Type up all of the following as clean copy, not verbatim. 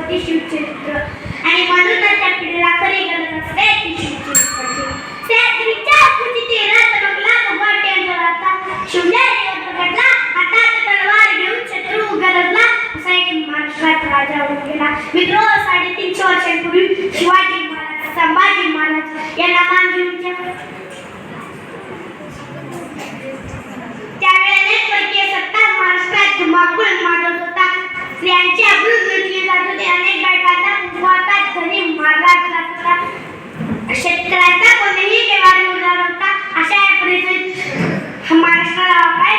छत्रपती शिवचरित्र आणि म्हणूनच त्या पिढीला खरी गरज असते ती शिवचरित्राची. सह्याद्रीच्या कुशीत रात बघला भगवान टेंभुराचा, शिवनेरीवर पकडला हातात तलवार घेऊन शत्रू गरजला, असा एक महाराष्ट्रात राजा होऊन गेला. मित्र 350 वर्षांपूर्वी शिवाजी महाराज, संभाजी महाराज यांना मान देऊन त्यावेळेने परकीय सत्ता महाराष्ट्रात धुमाकूळ माजत होता. स्त्रियांची अब्रू लुटली जात होती. अनेक बायकांना मुखवाटात घरी मारला जात होता. शेतकऱ्यांचा कोणीही व्यवहार उरला नव्हता. अशा या परिस्थितीत महाराष्ट्राला काय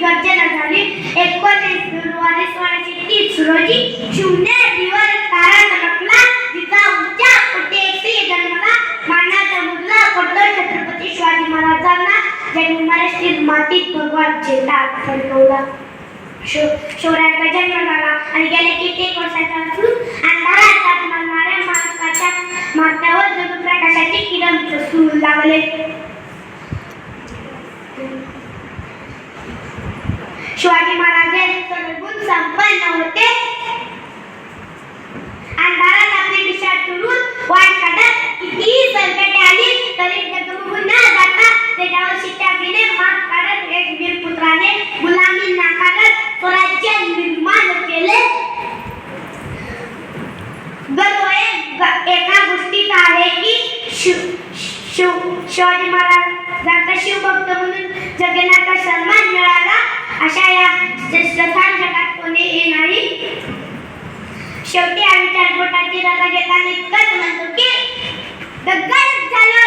गर्जना झाली. 19 फेब्रुवारी 1630 रोजी शिवनेरीवर तारा चमकला. जिचा उच्च प्रत्येक जन्मला मानाचा मुद्दा पडतो छत्रपती शिवाजी महाराजांना, ज्यांनी महाराष्ट्रीय मातीत भगवान झेंडा फडकवला. शौर्याचा जन्म झाला आणि गेल्या कित्येक वर्षांपासून अंधारात मारणाऱ्या महाराष्ट्राच्या माथ्यावर जणू प्रकाशाचे किरण पसरू लागले. शिवाजी महाराज सर्वगुण संपन्न होते. अंधारात आपली दिशा ठरवून वाट काढत कितीही संकटे आली तरी डगमगून न जाता त्याच्यावर शिट्ट्याने मात काढत एक वीरपुत्राने गुलामी नाकारत स्वराज्य निर्माण केले. गर्व एका गोष्टीत आहे की शिवाजी महाराजांचा शिवभक्त म्हणून जगण्याचा सन्मान मिळाला. अशा या श्रेष्ठस्थान जगात कोणीही नाही. शेवटी आम्ही 4 बोटाची रजा घेताना इतकंच म्हणतो की दगड झालं